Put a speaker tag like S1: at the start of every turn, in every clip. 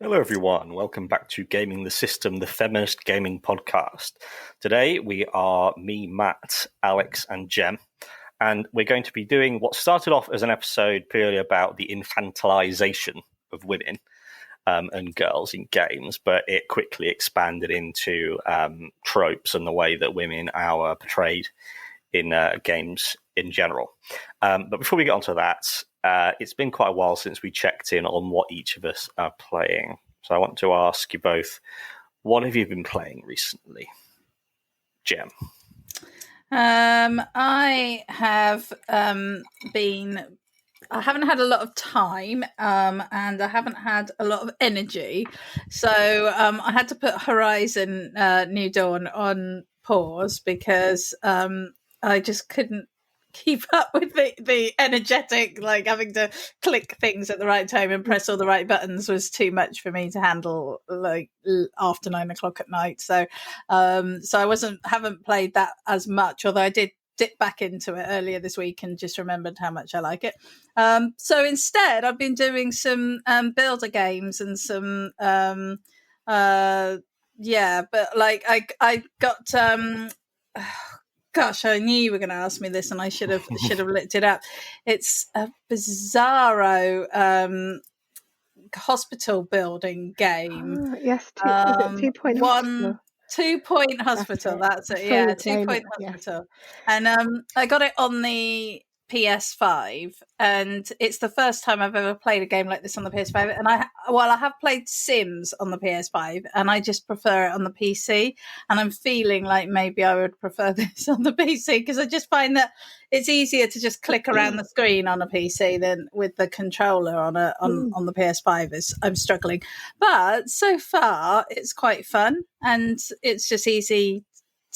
S1: Hello, everyone. Welcome back to Gaming the System, the Feminist gaming podcast. Today, we are me, Matt, Alex, and Jem, and we're going to be doing what started off as an episode purely about the infantilization of women and girls in games, but it quickly expanded into tropes and the way that women are portrayed in games in general. But before we get onto that, it's been quite a while since we checked in on what each of us are playing. So I want to ask you both, what have you been playing recently? Jem.
S2: I have I haven't had a lot of time and I haven't had a lot of energy. So I had to put Horizon New Dawn on pause because I just couldn't keep up with the energetic, like having to click things at the right time and press all the right buttons was too much for me to handle, like after 9 o'clock at night. So I haven't played that as much, although I did dip back into it earlier this week and just remembered how much I like it. So instead I've been doing some builder games and some but like I got gosh, I knew you were going to ask me this, and I should have looked it up. It's a bizarro hospital building game.
S3: Yes, is it 2 Point Hospital?
S2: 2 Point Hospital. That's it. Yeah, 2 Point Hospital. Yes. And I got it on the PS5, and it's the first time I've ever played a game like this on the PS5. And I have played Sims on the PS5, and I just prefer it on the PC. And I'm feeling like maybe I would prefer this on the PC because I just find that it's easier to just click around the screen on a PC than with the controller on the PS5. I'm struggling, but so far it's quite fun, and it's just easy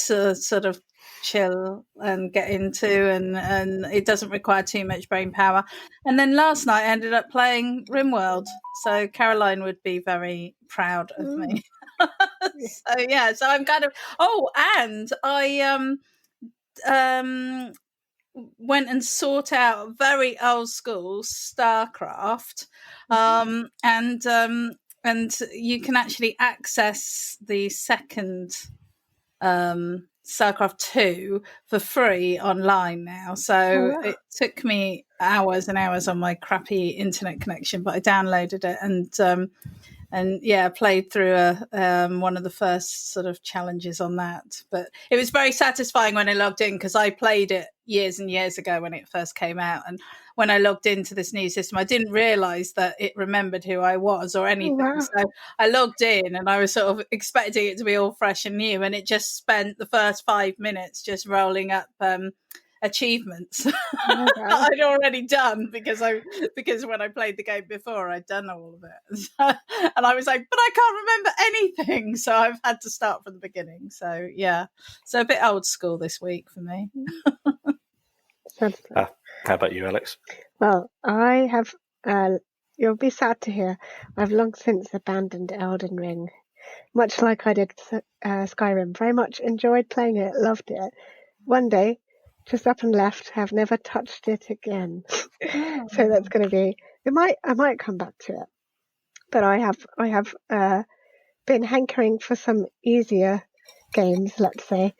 S2: to sort of chill and get into, and it doesn't require too much brain power. And then last night I ended up playing RimWorld, so Caroline would be very proud of me. So I'm kind of and I went and sought out very old school StarCraft, and you can actually access the second StarCraft 2 for free online now. So It took me hours and hours on my crappy internet connection, but I downloaded it and played through one of the first sort of challenges on that. But it was very satisfying when I logged in because I played it years and years ago when it first came out. And when I logged into this new system, I didn't realise that it remembered who I was or anything. Oh, wow. So I logged in and I was sort of expecting it to be all fresh and new. And it just spent the first 5 minutes just rolling up achievements I'd already done because when I played the game before I'd done all of it, and I was like, but I can't remember anything, so I've had to start from the beginning. So a bit old school this week for me.
S1: How about you, Alex?
S3: Well, I have you'll be sad to hear I've long since abandoned Elden Ring, much like I did Skyrim. Very much enjoyed playing it, loved it. One day just up and left, have never touched it again. So that's going to be. I might come back to it, but I have been hankering for some easier games, let's say,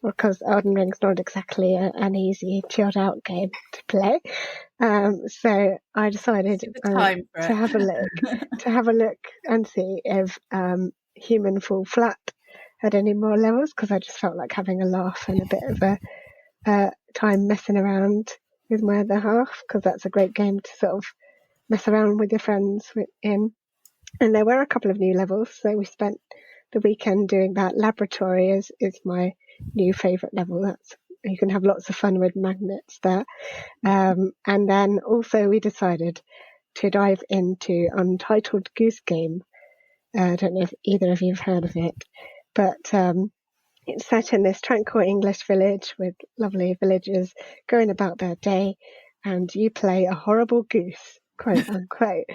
S3: because Elden Ring's not exactly an easy, chilled out game to play. So I decided to have a look and see if Human Fall Flat had any more levels, because I just felt like having a laugh and a bit of a time messing around with my other half, because that's a great game to sort of mess around with your friends in. And there were a couple of new levels, so we spent the weekend doing that. Laboratory is my new favourite level. You can have lots of fun with magnets there. And then also we decided to dive into Untitled Goose Game. I don't know if either of you have heard of it, but it's set in this tranquil English village with lovely villagers going about their day, and you play a horrible goose, quote unquote,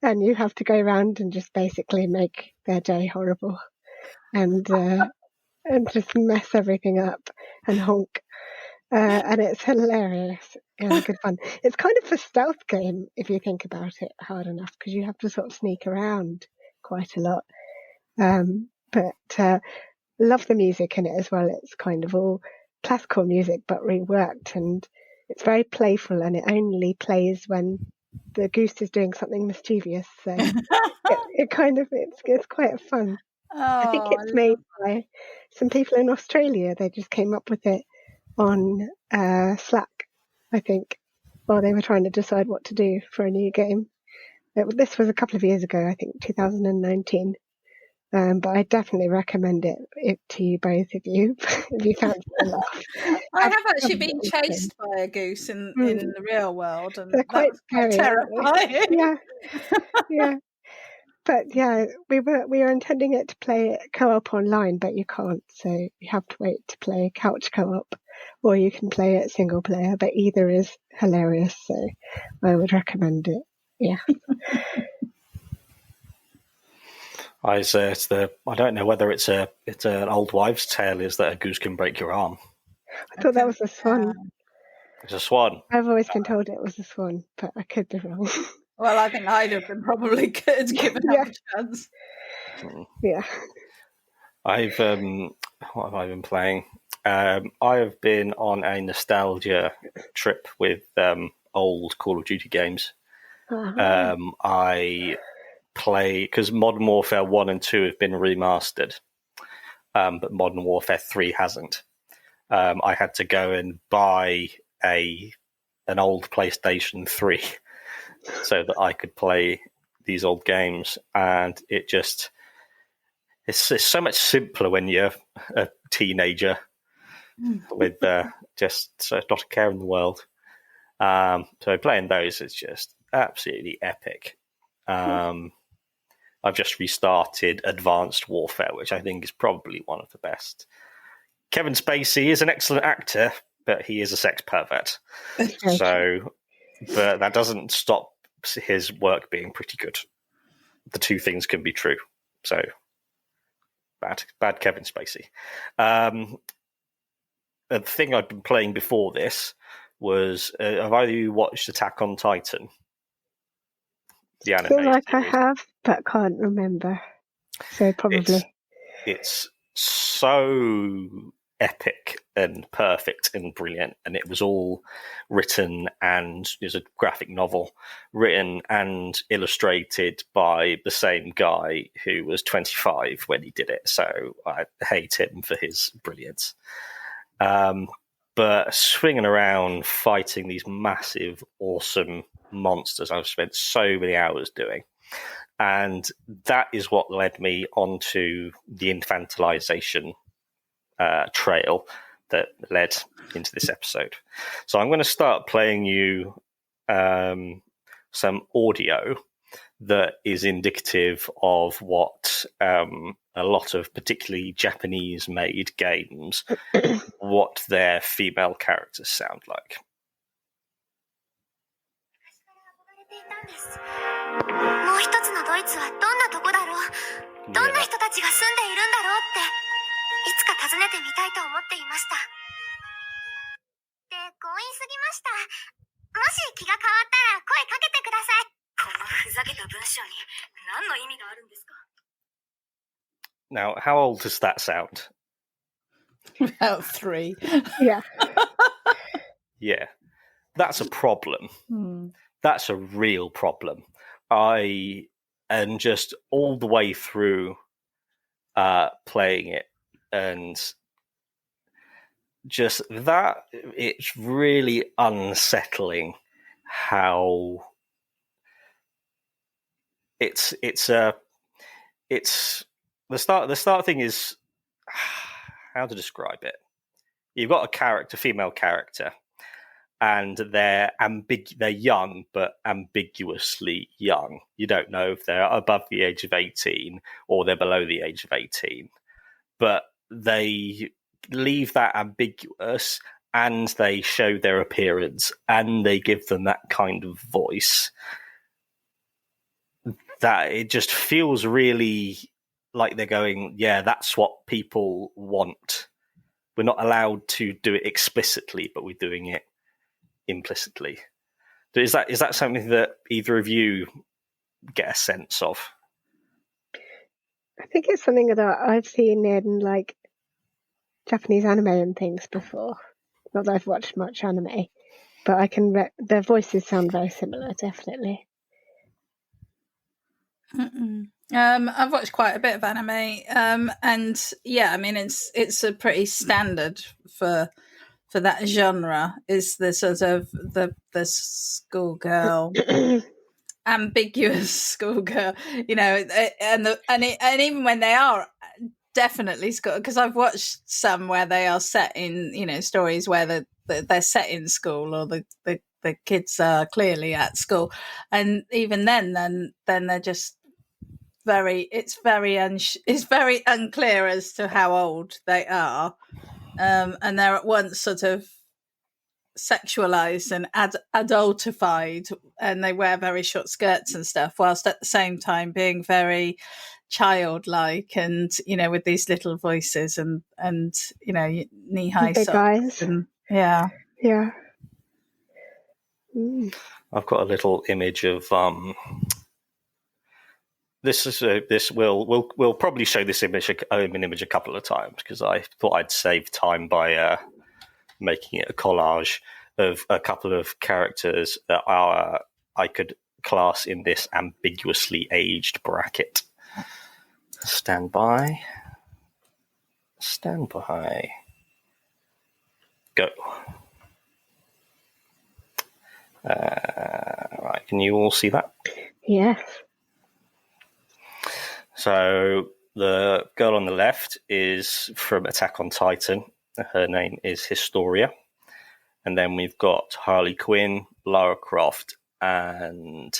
S3: and you have to go around and just basically make their day horrible and just mess everything up and honk. And it's hilarious and good fun. It's kind of a stealth game if you think about it hard enough, because you have to sort of sneak around quite a lot. But love the music in it as well. It's kind of all classical music but reworked, and it's very playful, and it only plays when the goose is doing something mischievous. So it's quite fun. I think it's made by some people in Australia. They just came up with it on Slack, I think, while they were trying to decide what to do for a new game. This was a couple of years ago, I think 2019. But I definitely recommend it to you, both of you, if you fancy a laugh.
S2: I have actually been chased by a goose in the real world, and
S3: they're quite scary,
S2: terrifying.
S3: Yeah. But yeah, we were intending it to play co-op online, but you can't, so you have to wait to play couch co-op, or you can play it single player. But either is hilarious, so I would recommend it. Yeah.
S1: I don't know whether it's an old wives' tale, is that a goose can break your arm.
S3: I thought that was a swan.
S1: It's a swan.
S3: I've always been told it was a swan, but I could be wrong.
S2: Well, I think I'd have been probably good given a chance.
S3: Yeah.
S1: What have I been playing? I have been on a nostalgia trip with old Call of Duty games. I play, because Modern Warfare 1 and 2 have been remastered, but Modern Warfare 3 hasn't. I had to go and buy an old PlayStation 3 so that I could play these old games, and it's so much simpler when you're a teenager with just not a care in the world. So playing those is just absolutely epic. I've just restarted Advanced Warfare, which I think is probably one of the best. Kevin Spacey is an excellent actor, but he is a sex pervert. But that doesn't stop his work being pretty good. The two things can be true. So bad Kevin Spacey. The thing I'd been playing before this was, have either of you watched Attack on Titan? The anime.
S3: I feel like series. I have, but can't remember. So probably.
S1: It's so epic and perfect and brilliant, and it was all written, and it was a graphic novel written and illustrated by the same guy who was 25 when he did it, so I hate him for his brilliance. But swinging around fighting these massive awesome monsters, I've spent so many hours doing, and that is what led me onto the infantilization trail that led into this episode. So I'm going to start playing you some audio that is indicative of what a lot of particularly Japanese-made games, what their female characters sound like. もう一つのドイツはどんなとこだろう。どんな人たちが住んでいるんだろうっていつか訪ねてみたいと思っていました。で、強引すぎました。もし気が変わったら声かけてください。このふざけた文章に何の意味があるんですか? Now, how old does that sound?
S2: About 3.
S3: Yeah.
S1: Yeah. That's a problem. That's a real problem. And just all the way through playing it, and just that, it's really unsettling how it's the start thing is, how to describe it. You've got a female character, and they're young, but ambiguously young. You don't know if they're above the age of 18 or they're below the age of 18. But they leave that ambiguous, and they show their appearance, and they give them that kind of voice that it just feels really like they're going, yeah, that's what people want. We're not allowed to do it explicitly, but we're doing it implicitly. Is that something that either of you get a sense of?
S3: I think it's something that I've seen in like Japanese anime and things before. Not that I've watched much anime, but I can. Their voices sound very similar, definitely.
S2: I've watched quite a bit of anime, and yeah, I mean it's a pretty standard for that genre. Is the sort of the schoolgirl, ambiguous schoolgirl, and even when they are definitely school, because I've watched some where they are set in stories where they're set in school, or the kids are clearly at school, and even then they're just it's very unclear as to how old they are, and they're at once sort of sexualized and adultified, and they wear very short skirts and stuff, whilst at the same time being very childlike, and with these little voices and knee-high
S3: big
S2: socks
S3: eyes.
S2: and yeah.
S1: I've got a little image of we'll probably show this image a couple of times, because I thought I'd save time by making it a collage of a couple of characters that I could class in this ambiguously aged bracket. Stand by. Go. Right, can you all see that?
S3: Yes.
S1: So the girl on the left is from Attack on Titan. Her name is Historia. And then we've got Harley Quinn, Lara Croft, and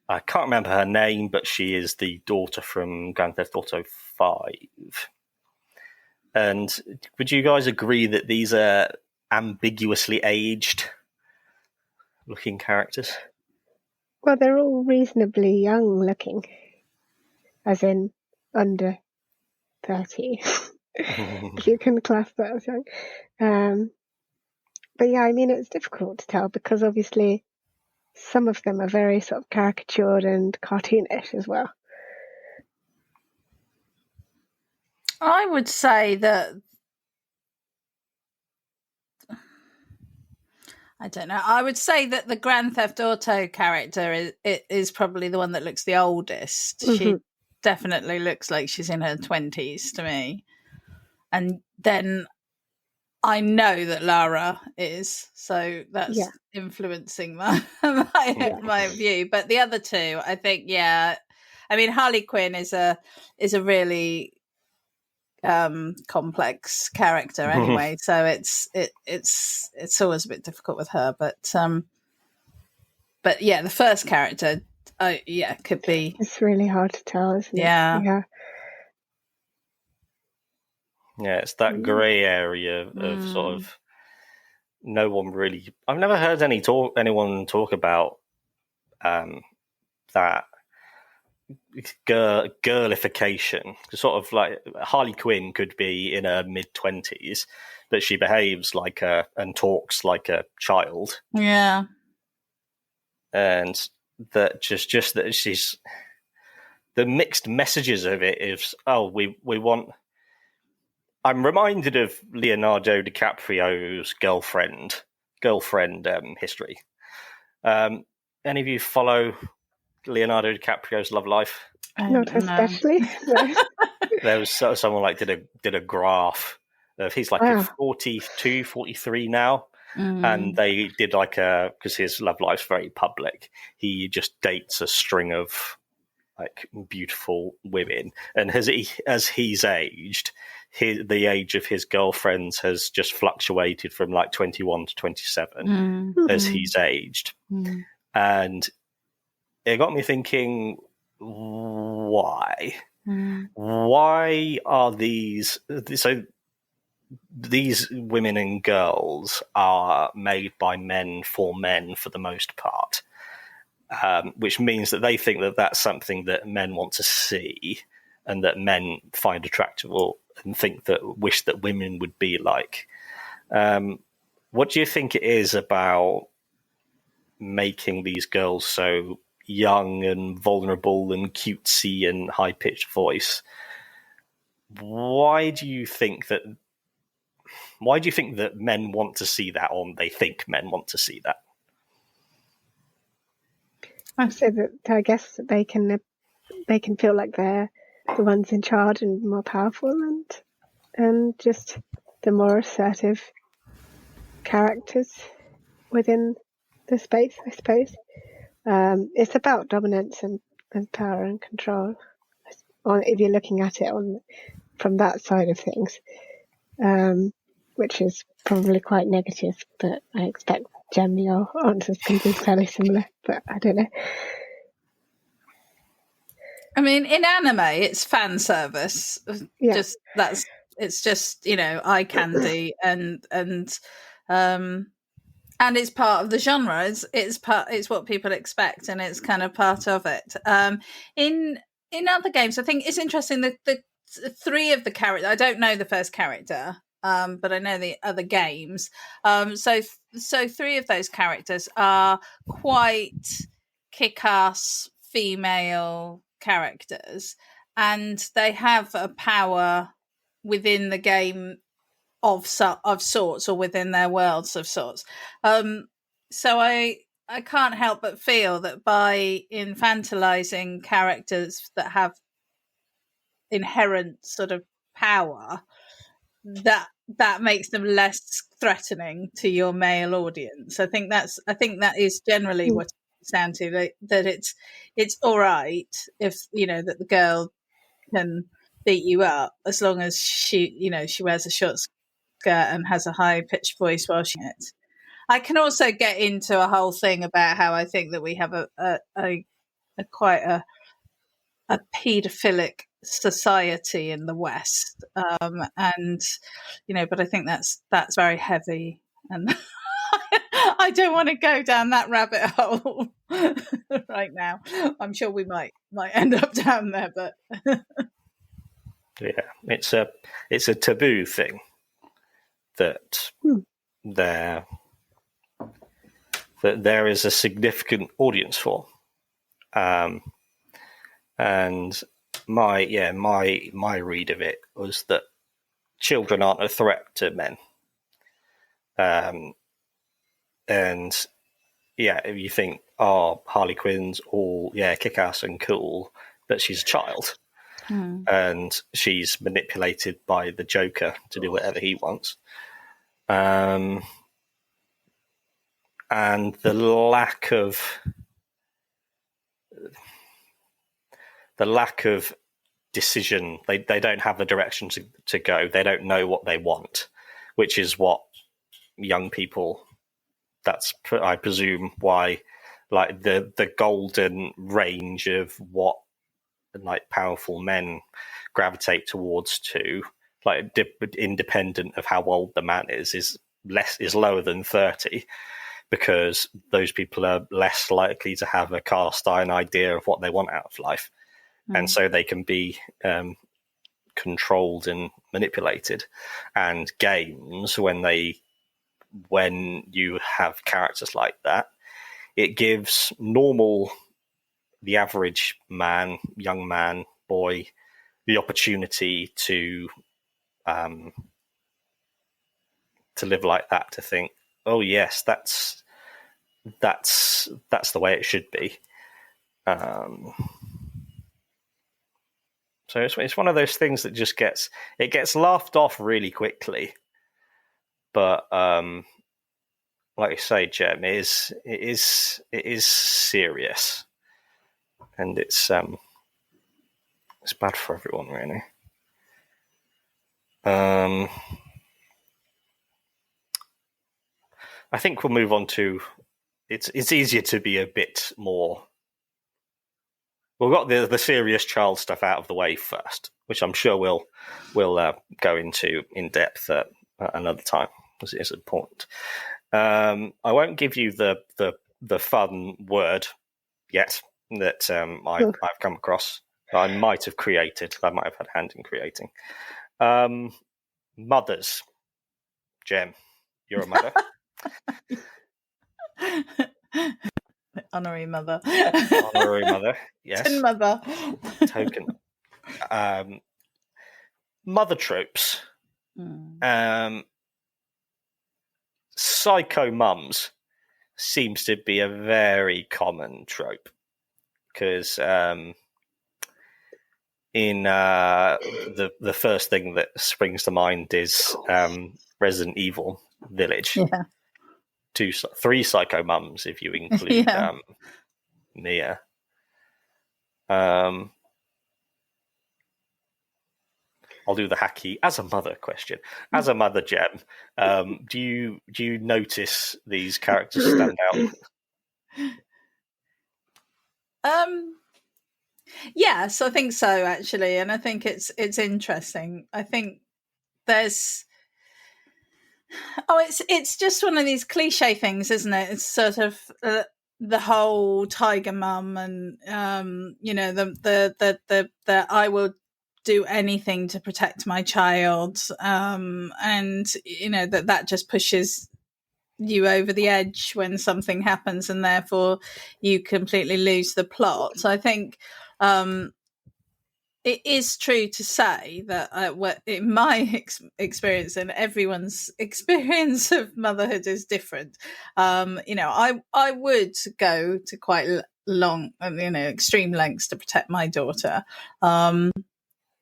S1: I can't remember her name, but she is the daughter from Grand Theft Auto 5. And would you guys agree that these are ambiguously aged looking characters?
S3: Well, they're all reasonably young looking, as in under 30, if you can class that as young. But yeah, I mean, it's difficult to tell, because obviously some of them are very sort of caricatured and cartoonish as well.
S2: I would say that, I don't know. I would say that the Grand Theft Auto character is probably the one that looks the oldest. Mm-hmm. She definitely looks like she's in her 20s to me. And then I know that Lara is, so that's influencing my view. But the other two, I think, I mean, Harley Quinn is a really complex character anyway, so it's always a bit difficult with her. But yeah, the first character, could be.
S3: It's really hard to tell, isn't it?
S2: Yeah.
S1: Yeah, it's that grey area of sort of no one really. I've never heard anyone talk about that girlification. Sort of like Harley Quinn could be in her mid-20s, but she behaves like and talks like a child.
S2: Yeah,
S1: and that just that she's the mixed messages of it is we want. I'm reminded of Leonardo DiCaprio's girlfriend history. Any of you follow Leonardo DiCaprio's love life?
S3: Not especially. No.
S1: There was someone did a graph of he's like 42, 43 now, and they did because his love life's very public. He just dates a string of beautiful women, and as he's aged, the age of his girlfriends has just fluctuated from 21 to 27 as he's aged, and it got me thinking, why are these women and girls are made by men for the most part, which means that they think that that's something that men want to see and that men find attractive and wish that women would be like. What do you think it is about making these girls so young and vulnerable and cutesy and high-pitched voice. Why do you think that men want to see that, or they think men want to see that?
S3: I say that I guess that they can feel like they're the ones in charge and more powerful, and just the more assertive characters within the space, I suppose. It's about dominance and power and control. If you're looking at it from that side of things, which is probably quite negative, but I expect, Jem, your answers can be fairly similar, but I don't know.
S2: I mean, in anime, it's fan service.
S3: Yeah.
S2: It's just, eye candy, and it's part of the genre. It's what people expect, and it's kind of part of it. In other games, I think it's interesting that the three of the characters. I don't know the first character, but I know the other games. So three of those characters are quite kick-ass female characters, and they have a power within the game of sorts, or within their worlds of sorts. So I can't help but feel that by infantilizing characters that have inherent sort of power, that makes them less threatening to your male audience. I think that is generally what it's down to, that it's all right if that the girl can beat you up, as long as she wears a short skirt and has a high pitched voice while she it. I can also get into a whole thing about how I think that we have a quite a paedophilic society in the West, and but I think that's very heavy, and I don't want to go down that rabbit hole right now. I'm sure we might end up down there, but
S1: yeah, it's a taboo thing that there is a significant audience for, and my read of it was that children aren't a threat to men, and if you think, Harley Quinn's all kick-ass and cool, but she's a child. And she's manipulated by the Joker to do whatever he wants. And the lack of decision, they don't have the direction to go. They don't know what they want, which is what young people, that's, I presume, why, like, the golden range of what powerful men gravitate towards independent of how old the man is lower than 30, because those people are less likely to have a cast iron idea of what they want out of life, and so they can be controlled and manipulated. And games, when you have characters like that, it gives the average man, young man, boy, the opportunity to live like that, to think, oh yes, that's the way it should be. So it's one of those things that just gets laughed off really quickly, but like you say, Jem, it is serious. And it's bad for everyone, really. I think we'll move on to. It's easier to be a bit more. We've got the serious child stuff out of the way first, which I'm sure we'll go into in depth at another time, because it is important. I won't give you the fun word yet that I've come across, that I might have created. I might have had a hand in creating. Mothers. Jem, you're a mother.
S2: Honorary mother.
S1: Honorary mother, yes.
S2: Tin mother.
S1: Token. Mother tropes. Psycho mums seems to be a very common trope, because in the first thing that springs to mind is Resident Evil Village.
S2: Yeah.
S1: 3 psycho mums if you include Mia. I'll do the hacky as a mother question. As a mother, Jem, do you notice these characters stand out?
S2: Yes, I think so, actually, and I think it's interesting. I think there's it's just one of these cliche things, isn't it? It's sort of the whole tiger mum, and the I will do anything to protect my child, and that just pushes you over the edge when something happens, and therefore you completely lose the plot. So I think it is true to say that in my experience, and everyone's experience of motherhood is different. I would go to quite long, extreme lengths to protect my daughter.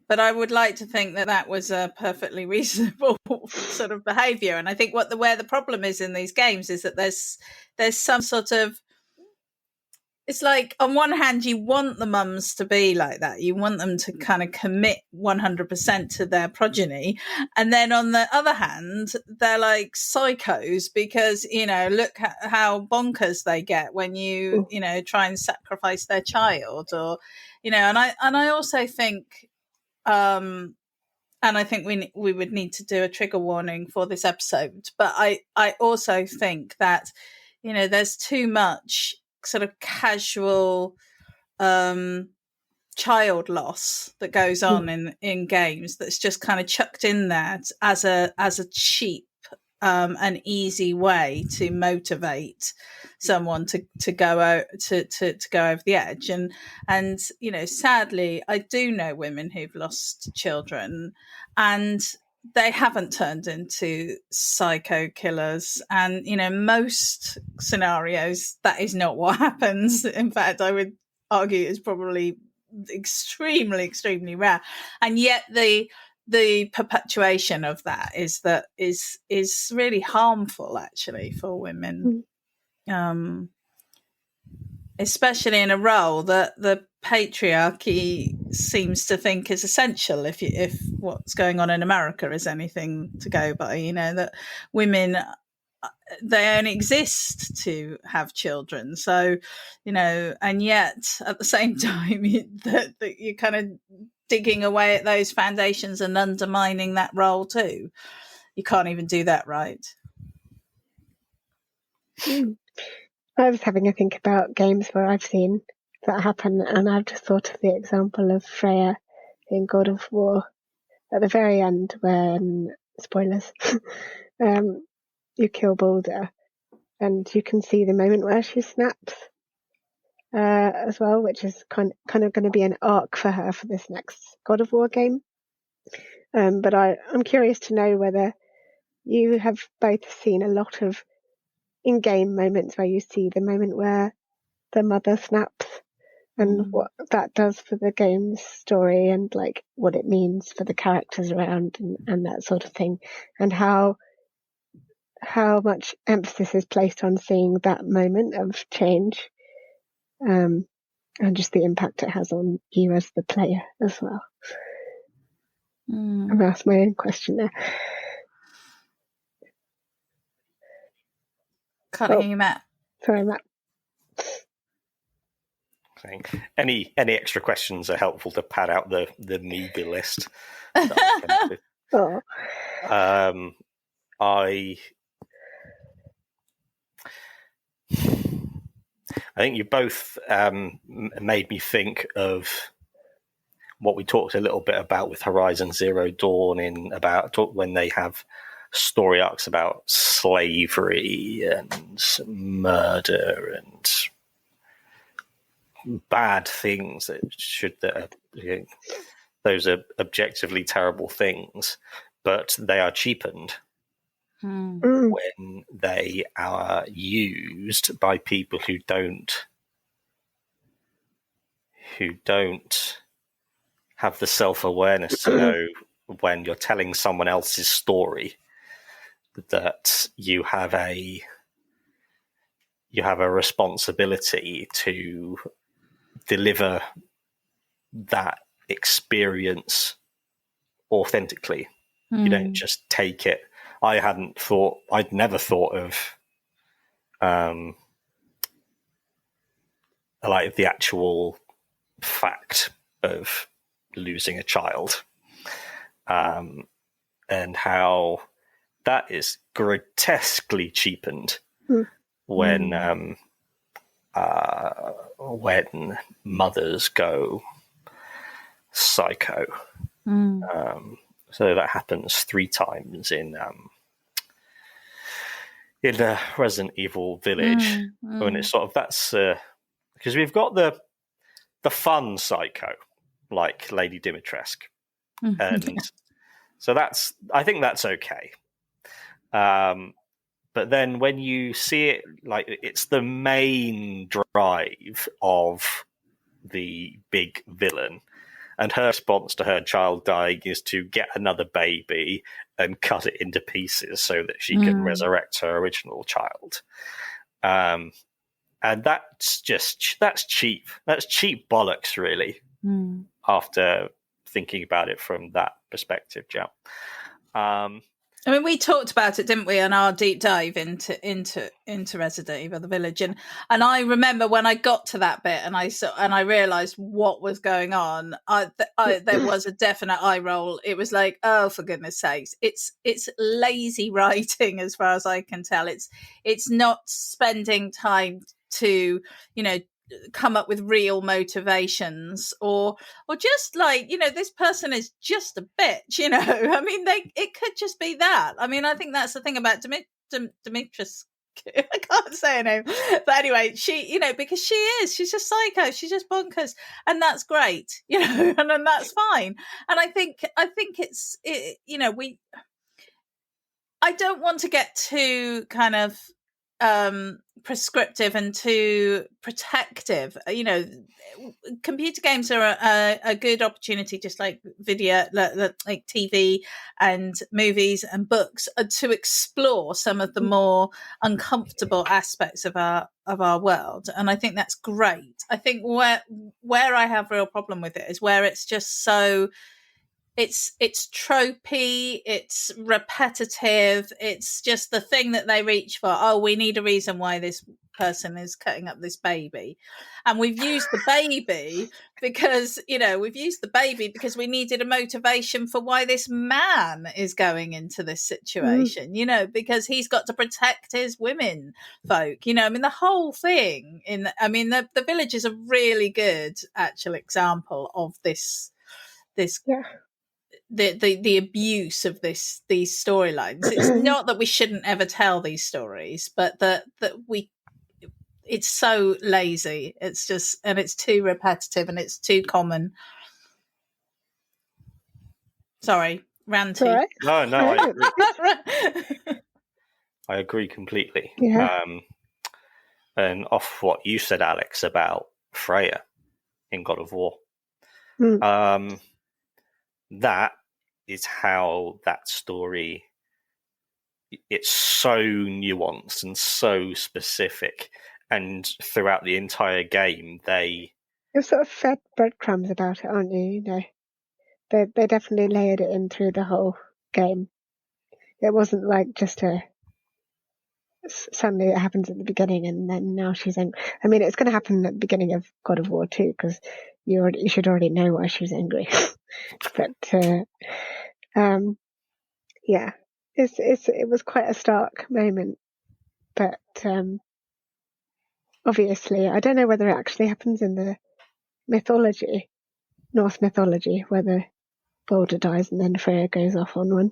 S2: But I would like to think that was a perfectly reasonable sort of behaviour. And I think where the problem is in these games is that there's some sort of, it's like, on one hand, you want the mums to be like that. You want them to kind of commit 100% to their progeny. And then on the other hand, they're like psychos because, look how bonkers they get when you try and sacrifice their child, or, and I also think, and I think we would need to do a trigger warning for this episode. But I also think that, there's too much sort of casual child loss that goes on in games that's just kind of chucked in there as a cheap an easy way to motivate someone to go out to go over the edge. And sadly, I do know women who've lost children and they haven't turned into psycho killers, and most scenarios that is not what happens. In fact, I would argue it's probably extremely rare, and yet the perpetuation of that is really harmful, actually, for women, especially in a role that the patriarchy seems to think is essential. If what's going on in America is anything to go by, that women, they only exist to have children. So, and yet at the same time, that you're kind of digging away at those foundations and undermining that role too. You can't even do that right.
S3: I was having a think about games where I've seen that happen, and I've just thought of the example of Freya in God of War at the very end, when, spoilers, you kill Baldur, and you can see the moment where she snaps as well, which is kind of going to be an arc for her for this next God of War game. But I'm curious to know whether you have both seen a lot of in-game moments where you see the moment where the mother snaps, and what that does for the game's story, and like what it means for the characters around, and that sort of thing, and how much emphasis is placed on seeing that moment of change, and just the impact it has on you as the player as well. I've asked my own question there.
S2: Can't hear you, Matt.
S3: Sorry, Matt.
S1: Any extra questions are helpful to pad out the meager list. I think you both made me think of what we talked a little bit about with Horizon Zero Dawn, when they have story arcs about slavery and murder and bad things those are objectively terrible things, but they are cheapened when they are used by people who don't have the self-awareness to know when you're telling someone else's story that you have a responsibility to deliver that experience authentically. You don't just take it. I'd never thought of like the actual fact of losing a child, and how that is grotesquely cheapened when mothers go psycho. So that happens 3 times in Resident Evil Village, when it's sort of that's because we've got the fun psycho like Lady Dimitrescu, and so I think that's okay. But then when you see it, like it's the main drive of the big villain, and her response to her child dying is to get another baby and cut it into pieces so that she can resurrect her original child. And that's cheap. That's cheap bollocks, really. After thinking about it from that perspective, Jam.
S2: I mean, we talked about it, didn't we, on our deep dive into Resident Evil: The Village, and I remember when I got to that bit and I realised what was going on. There was a definite eye roll. It was like, oh, for goodness sakes, it's lazy writing as far as I can tell. It's not spending time to, come up with real motivations or just like, this person is just a bitch, I mean, it could just be that. I mean, I think that's the thing about Demetrius. I can't say her name, but anyway, she, because she's just psycho, she's just bonkers, and that's great, and then that's fine. And I think I don't want to get too kind of prescriptive and too protective. Computer games are a good opportunity, just like video, like TV and movies and books, to explore some of the more uncomfortable aspects of our world. And I think that's great. I think where I have real problem with it is where it's just so it's tropey, it's repetitive, it's just the thing that they reach for. Oh, we need a reason why this person is cutting up this baby. And we've used the baby because, we needed a motivation for why this man is going into this situation, because he's got to protect his women folk, I mean, the whole thing the Village is a really good actual example of this the abuse of these storylines. It's not that we shouldn't ever tell these stories, but that it's so lazy. It's just, and it's too repetitive and it's too common. Sorry, ranty.
S3: Right.
S1: No, I agree. I agree completely.
S3: Yeah.
S1: And off what you said, Alex, about Freya in God of War. That is how that story, it's so nuanced and so specific, and throughout the entire game
S3: you're sort of fed breadcrumbs about it, aren't you? They definitely layered it in through the whole game. It wasn't like just suddenly it happens at the beginning and then now she's angry. I mean, it's going to happen at the beginning of God of War 2 because you should already know why she was angry. But it was quite a stark moment. But obviously, I don't know whether it actually happens in the Norse mythology, whether Balder dies and then Freya goes off on one.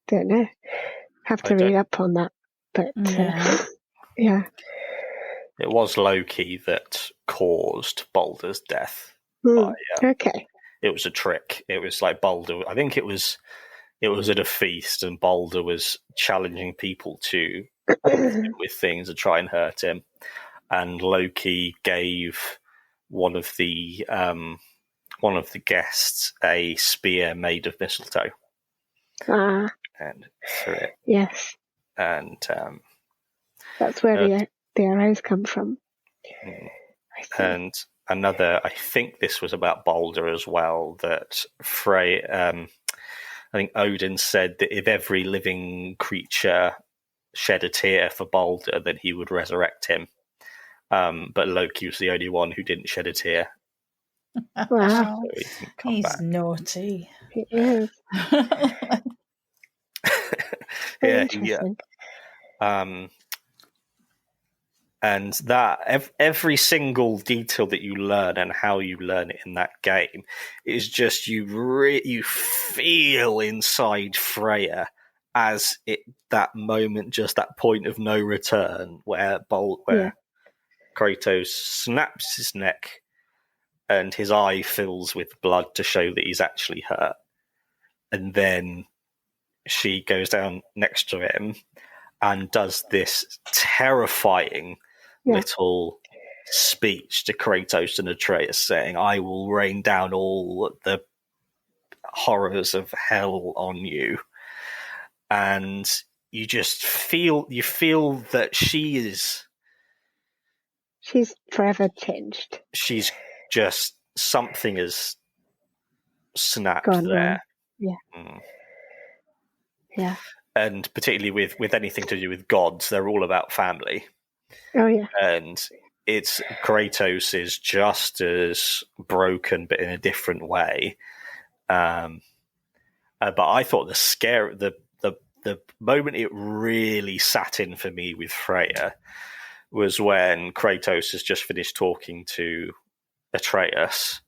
S3: Don't know. Have to read up on that. But yeah.
S1: It was Loki that caused Baldur's death.
S3: Okay.
S1: It was a trick. It was like Baldur. I think it was at a feast, and Baldur was challenging people to with things and try and hurt him. And Loki gave one of the guests a spear made of mistletoe, and threw it.
S3: Yes,
S1: and
S3: that's where the arrows come from.
S1: And another, I think this was about Baldur as well, that I think Odin said that if every living creature shed a tear for Baldur, then he would resurrect him. But Loki was the only one who didn't shed a tear.
S3: Wow.
S1: So
S2: he's
S1: back.
S2: Naughty.
S3: He is.
S1: Yeah,
S3: interesting.
S1: And that every single detail that you learn and how you learn it in that game is just you feel inside Freya as that moment, just that point of no return where Kratos snaps his neck and his eye fills with blood to show that he's actually hurt, and then she goes down next to him and does this terrifying little speech to Kratos and Atreus saying, "I will rain down all the horrors of hell on you." And you just feel that she's
S3: forever changed.
S1: She's just, something has snapped there.
S3: Yeah.
S1: And particularly with anything to do with gods, they're all about family.
S3: Oh yeah.
S1: And Kratos is just as broken, but in a different way. But I thought the moment it really sat in for me with Freya was when Kratos has just finished talking to Atreus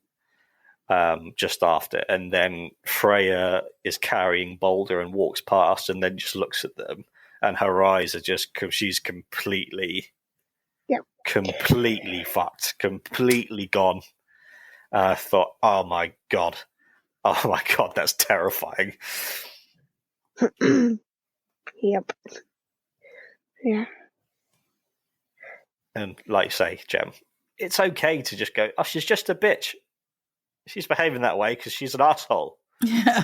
S1: just after, and then Freya is carrying Baldur and walks past and then just looks at them, and her eyes are just, she's completely fucked, completely gone. I thought, oh my god, that's terrifying.
S3: Yep. Yeah.
S1: And like you say, Jem, it's okay to just go, oh, she's just a bitch. She's behaving that way because she's an asshole.
S2: Yeah.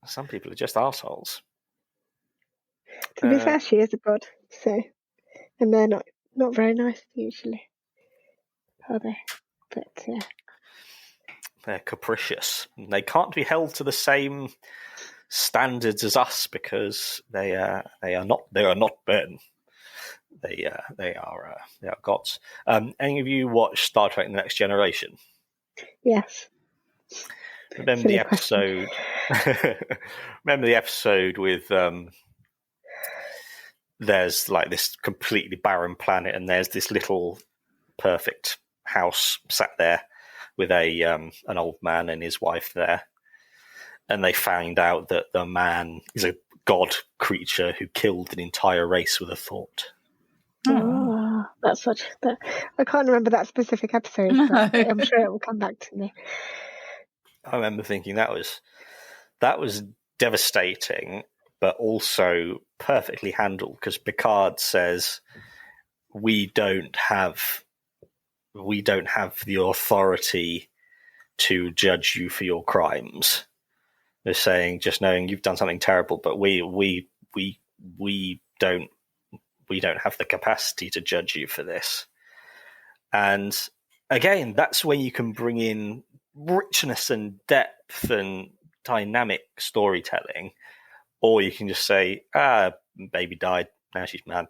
S1: Some people are just assholes.
S3: To be fair, she is a god, so, and they're not very nice usually, are they? But yeah,
S1: they're capricious. They can't be held to the same standards as us because they are not men. They are gods. Any of you watch Star Trek: The Next Generation?
S3: Yes.
S1: Remember the episode? Remember the episode with there's like this completely barren planet, and there's this little perfect house sat there with an old man and his wife there, and they found out that the man is a god creature who killed an entire race with a thought.
S3: Oh, that's such that. I can't remember that specific episode, but I'm sure it will come back to me.
S1: I remember thinking that was devastating, but also perfectly handled, because Picard says we don't have the authority to judge you for your crimes. They're saying, just knowing you've done something terrible, but we don't have the capacity to judge you for this. And again, that's when you can bring in richness and depth and dynamic storytelling, or you can just say, baby died, now she's mad.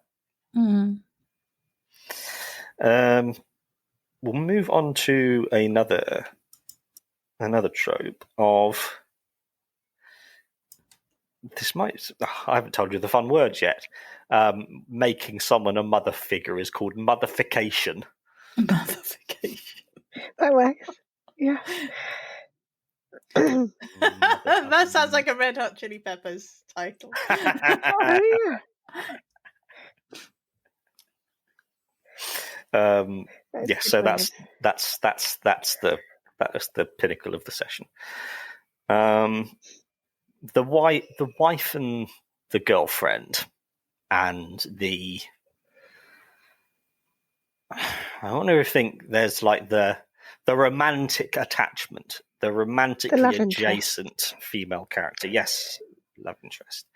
S1: We'll move on to another trope of this. I haven't told you the fun words yet. Making someone a mother figure is called Motherfication.
S2: Motherfication.
S3: That works. Yeah.
S2: That sounds like a Red Hot Chili Peppers title.
S3: Oh, yeah.
S1: Yeah, so that's the pinnacle of the session. The wife and the girlfriend, and I wonder if there's like the romantic attachment, the romantically adjacent female character. Yes, love interest.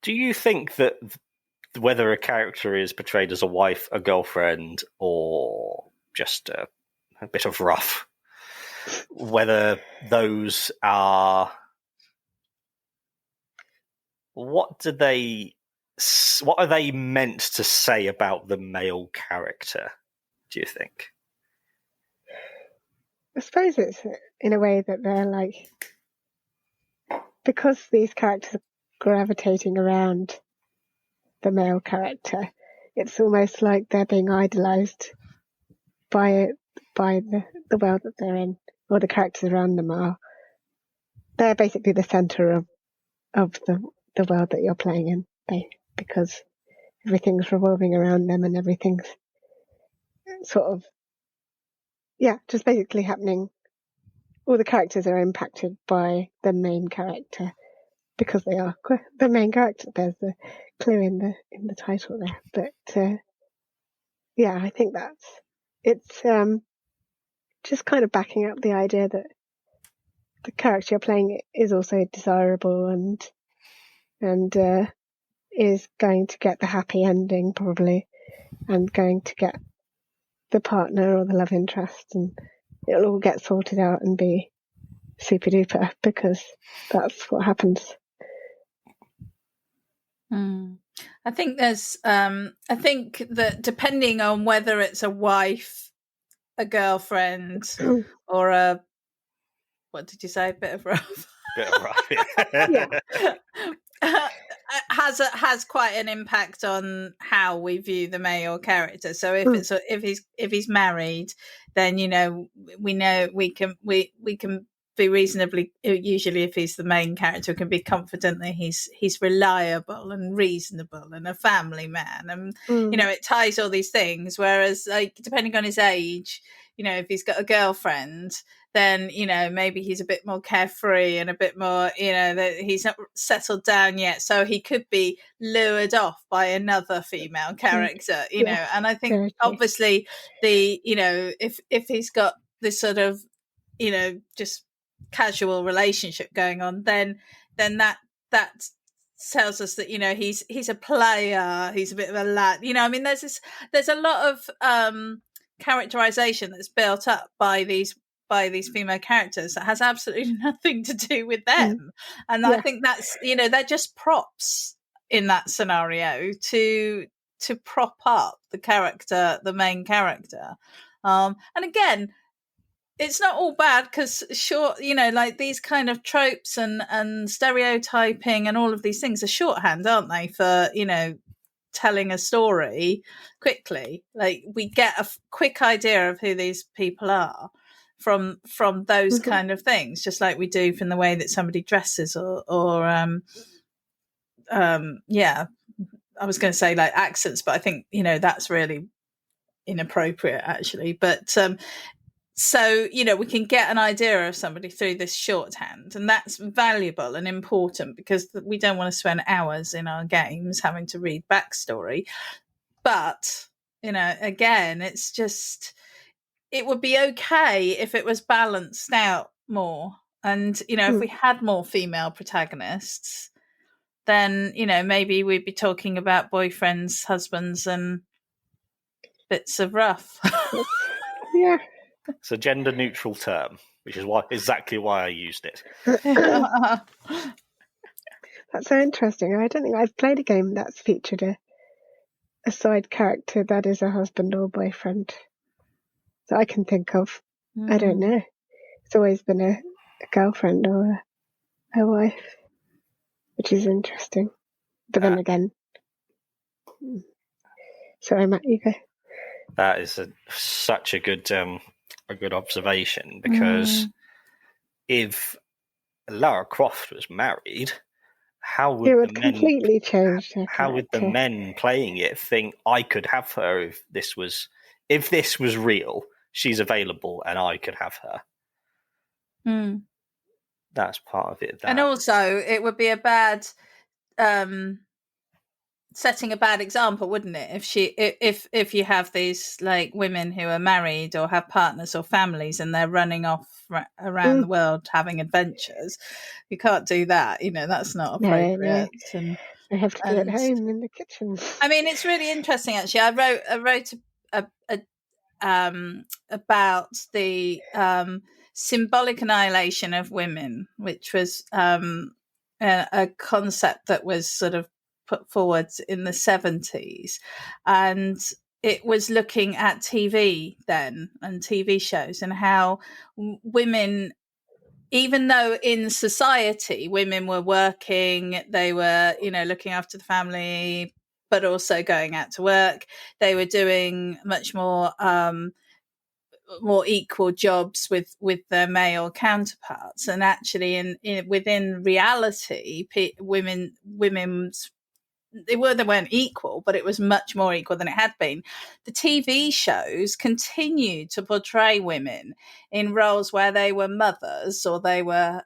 S1: Do you think that whether a character is portrayed as a wife, a girlfriend, or just a bit of rough, whether those are what are they meant to say about the male character, do you think?
S3: I suppose it's in a way that they're like, because these characters are gravitating around the male character, it's almost like they're being idolized by the world that they're in, or the characters around them are. They're basically the center of the world that you're playing in, because everything's revolving around them and everything's sort of, just basically happening. All the characters are impacted by the main character because they are the main character. There's the clue in the title there. But I think it's just kind of backing up the idea that the character you're playing is also desirable and is going to get the happy ending probably, and going to get the partner or the love interest, and it'll all get sorted out and be super duper, because that's what happens.
S2: I think there's I think that depending on whether it's a wife, a girlfriend, or a, what did you say, a bit of rough?
S1: Bit of rough,
S2: yeah. Has quite an impact on how we view the male character. So if he's married, then we can be reasonably, usually if he's the main character, can be confident that he's reliable and reasonable and a family man, and it ties all these things. Whereas, like, depending on his age, if he's got a girlfriend, then maybe he's a bit more carefree and a bit more, that he's not settled down yet, so he could be lured off by another female character, and I think obviously if he's got this sort of just casual relationship going on, then that tells us that he's a player, he's a bit of a lad, there's a lot of characterization that's built up by these female characters that has absolutely nothing to do with them. And I think that's, they're just props in that scenario to prop up the main character. And again, it's not all bad, because like these kind of tropes and stereotyping and all of these things are shorthand, aren't they, for, telling a story quickly. Like, we get a quick idea of who these people are from those kind of things, just like we do from the way that somebody dresses or I was going to say like accents, but I think that's really inappropriate actually. But so we can get an idea of somebody through this shorthand, and that's valuable and important, because we don't want to spend hours in our games having to read backstory. But again, it's just, it would be okay if it was balanced out more, and if we had more female protagonists, then maybe we'd be talking about boyfriends, husbands, and bits of rough.
S3: Yeah.
S1: It's a gender neutral term, which is exactly why I used it.
S3: That's so interesting. I don't think I've played a game that's featured a side character that is a husband or boyfriend that I can think of. I don't know. It's always been a girlfriend or a wife, which is interesting. But then again, sorry, Matt, you go.
S1: That is such a good observation, because if Lara Croft was married, how would
S3: it would
S1: the men
S3: completely change their
S1: how would the
S3: character.
S1: men playing it think I could have her if this was real? She's available and I could have her. That's part of it.
S2: And also, it would be a bad setting a bad example, wouldn't it? If you have these like women who are married or have partners or families and they're running off around the world having adventures, you can't do that. That's not appropriate.
S3: No. And I have to be at home in the kitchen.
S2: I mean, it's really interesting. Actually, I wrote about the symbolic annihilation of women, which was a concept that was sort of put forward in the 70s, and it was looking at TV then and TV shows and how women, even though in society women were working, they were looking after the family but also going out to work, they were doing much more equal jobs with their male counterparts, and actually within reality women's they weren't equal, but it was much more equal than it had been. The TV shows continued to portray women in roles where they were mothers or they were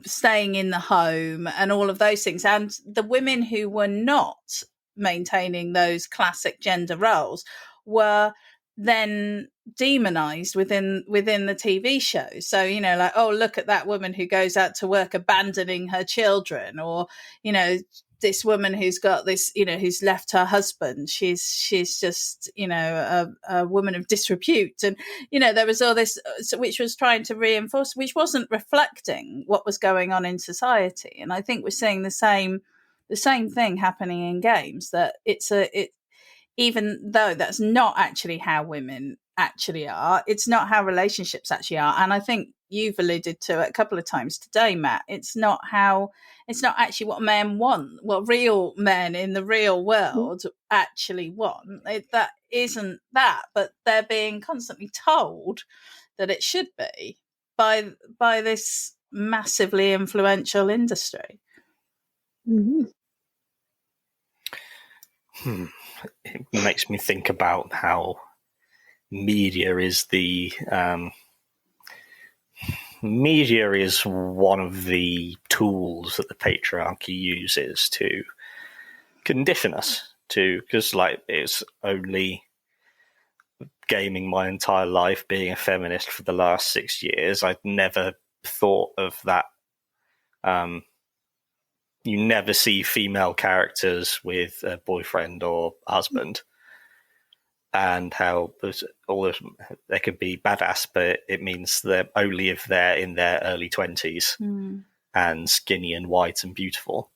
S2: staying in the home and all of those things, and the women who were not maintaining those classic gender roles were then demonized within the TV show. So, like, oh, look at that woman who goes out to work abandoning her children, or, this woman who's got this, who's left her husband. She's just, a woman of disrepute. And, there was all this, which was trying to reinforce, which wasn't reflecting what was going on in society. And I think we're seeing the same thing happening in games, that even though that's not actually how women actually are, it's not how relationships actually are. And I think you've alluded to it a couple of times today, Matt. It's not actually what men want, what real men in the real world actually want. That isn't that, but they're being constantly told that it should be by this massively influential industry.
S1: It makes me think about how media is one of the tools that the patriarchy uses to condition us to, because like it's only gaming my entire life, being a feminist for the last 6 years, I'd never thought of that. You never see female characters with a boyfriend or husband, and how they could be badass, but it means they're only if they're in their early 20s and skinny and white and beautiful.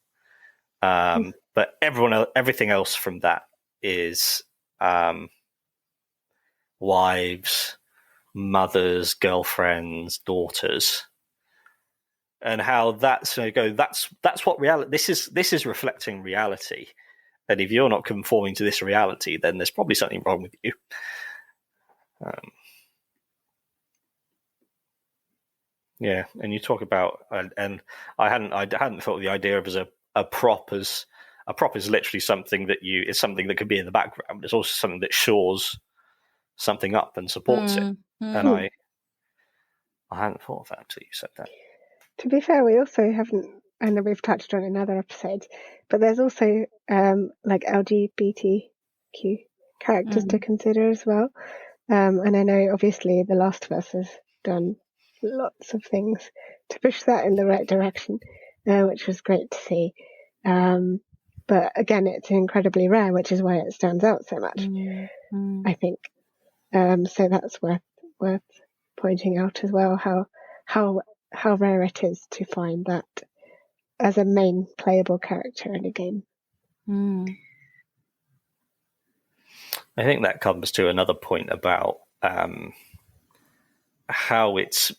S1: But everything else from that is wives, mothers, girlfriends, daughters. And how that's what reality. This is reflecting reality, and if you're not conforming to this reality, then there's probably something wrong with you. Yeah, and you talk about, and I hadn't thought of the idea of as a prop is literally something that it's something that could be in the background, but it's also something that shores something up and supports it. And I hadn't thought of that until you said that.
S3: To be fair, we also haven't, I know we've touched on it in other episodes, but there's also like LGBTQ characters to consider as well. And I know obviously The Last of Us has done lots of things to push that in the right direction, which was great to see. But again, it's incredibly rare, which is why it stands out so much, I think. So that's worth pointing out as well, how rare it is to find that as a main playable character in a game.
S1: I think that comes to another point about how it's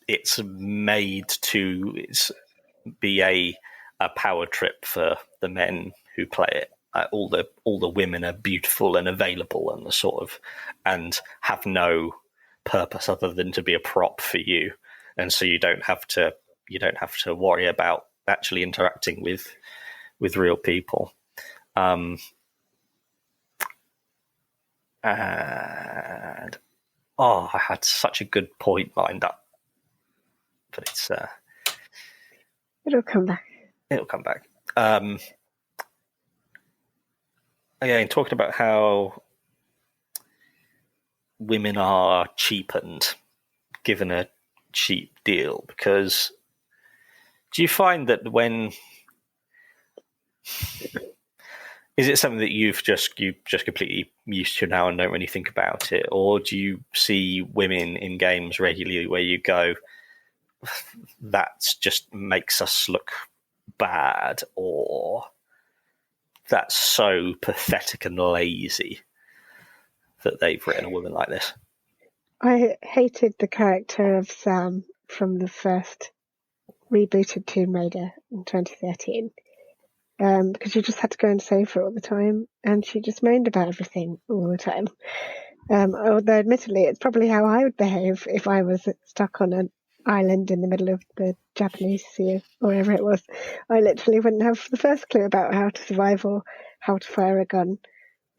S1: made to be a power trip for the men who play it. All the women are beautiful and available and have no purpose other than to be a prop for you. And so you don't have to you don't have to worry about actually interacting with real people. And I had such a good point lined up, but it's
S3: it'll come back.
S1: It'll come back. Again, talking about how women are cheapened, given a cheap deal, because do you find that is it something that you just completely used to now and don't really think about it, or do you see women in games regularly where you go, that just makes us look bad, or that's so pathetic and lazy that they've written a woman like this?
S3: I hated the character of Sam from the first rebooted Tomb Raider in 2013, because you just had to go and save her all the time, and she just moaned about everything all the time. Although admittedly, it's probably how I would behave if I was stuck on an island in the middle of the Japanese Sea or wherever it was. I literally wouldn't have the first clue about how to survive or how to fire a gun.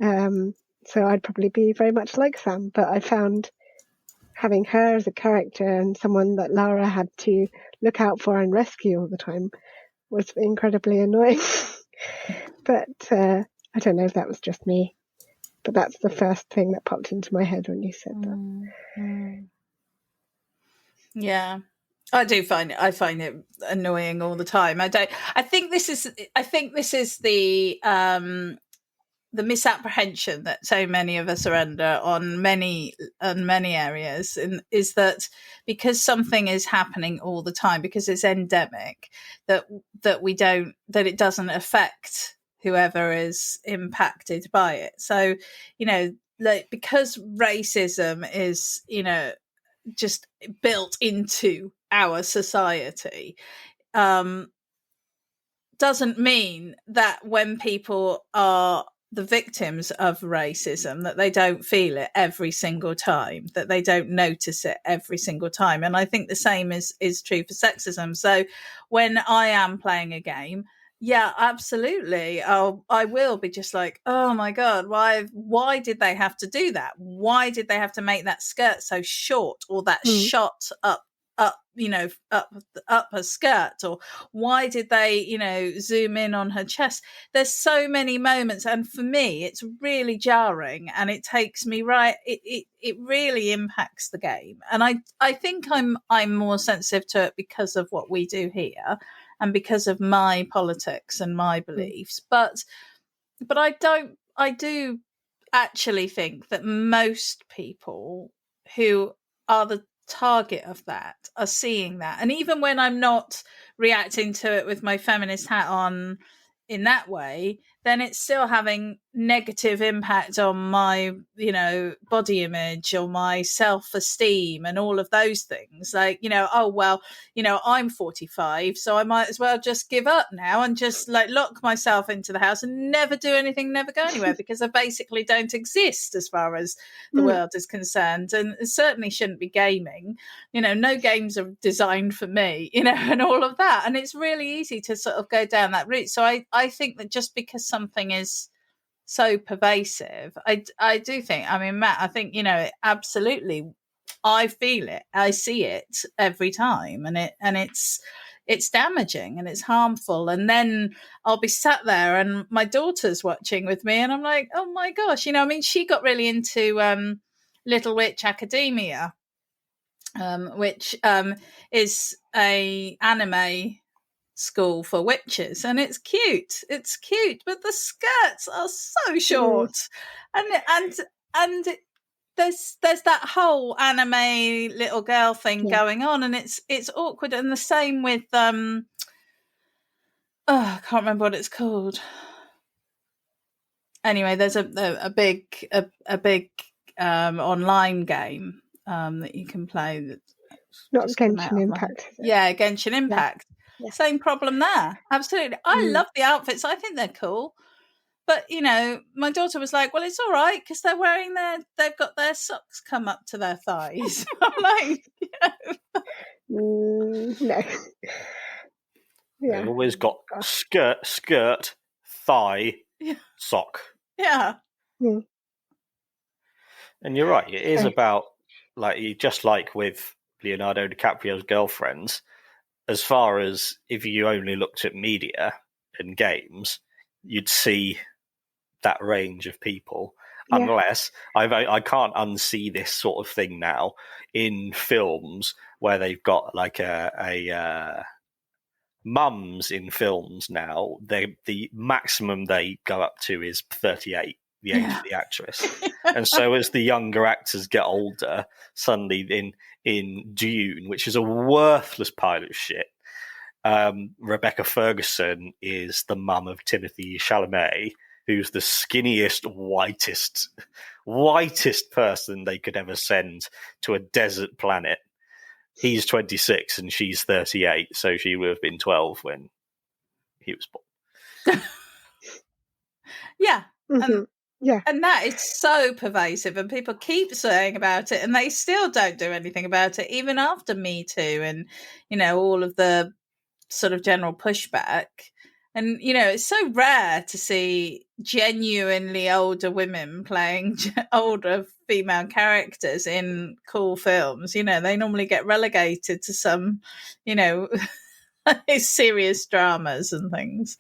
S3: So I'd probably be very much like Sam, but I found having her as a character and someone that Lara had to look out for and rescue all the time was incredibly annoying. But I don't know if that was just me, but that's the first thing that popped into my head when you said that.
S2: Yeah, I do find it. I find it annoying all the time. I think this is the misapprehension that so many of us are under on many areas, and is that because something is happening all the time, because it's endemic, that it doesn't affect whoever is impacted by it. So, because racism is, just built into our society, doesn't mean that when people are the victims of racism that they don't feel it every single time, that they don't notice it every single time. And I think the same is true for sexism. So when I am playing a game, yeah, absolutely, I will be just like, oh my God, why did they have to do that? Why did they have to make that skirt so short, or that shot up her skirt, or why did they zoom in on her chest? There's so many moments, and for me it's really jarring, and it takes me it really impacts the game. And I think I'm more sensitive to it because of what we do here and because of my politics and my beliefs. But I do actually think that most people who are the target of that are seeing that. And even when I'm not reacting to it with my feminist hat on in that way, then it's still having negative impact on my body image or my self-esteem and all of those things. Like, oh well, I'm 45, so I might as well just give up now and just like lock myself into the house and never do anything, never go anywhere, because I basically don't exist as far as the world is concerned. And it certainly shouldn't be gaming. No games are designed for me, and all of that. And it's really easy to sort of go down that route. So I think that just because something is so pervasive, I do think, Matt, I think, absolutely, I feel it, I see it every time, and it's damaging and it's harmful. And then I'll be sat there and my daughter's watching with me, and I'm like, oh my gosh, she got really into Little Witch Academia, which is a anime school for witches, and it's cute, but the skirts are so short, and there's that whole anime little girl thing going on, and it's awkward. And the same with I can't remember what it's called. Anyway, there's a big online game that you can play. That's
S3: not Genshin Impact.
S2: Yeah, Genshin Impact. Yeah. Same problem there. Absolutely. I love the outfits. I think they're cool. But, my daughter was like, well, it's all right because they've got their socks come up to their thighs. I'm like,
S3: No.
S1: They've always got skirt, thigh, sock.
S2: Yeah.
S3: Mm.
S1: And you're right, it is about, like, just like with Leonardo DiCaprio's girlfriends, as far as if you only looked at media and games, you'd see that range of people. Yeah. Unless I can't unsee this sort of thing now in films where they've got like a mums in films now. The maximum they go up to is 38, the age of the actress. And so as the younger actors get older, suddenly in Dune, which is a worthless pile of shit, Rebecca Ferguson is the mum of Timothée Chalamet, who's the skinniest, whitest person they could ever send to a desert planet. He's 26 and she's 38, so she would have been 12 when he was born.
S2: Yeah.
S3: Mm-hmm.
S2: And that is so pervasive, and people keep saying about it, and they still don't do anything about it, even after Me Too and, all of the sort of general pushback. And, it's so rare to see genuinely older women playing older female characters in cool films. They normally get relegated to some, serious dramas and things.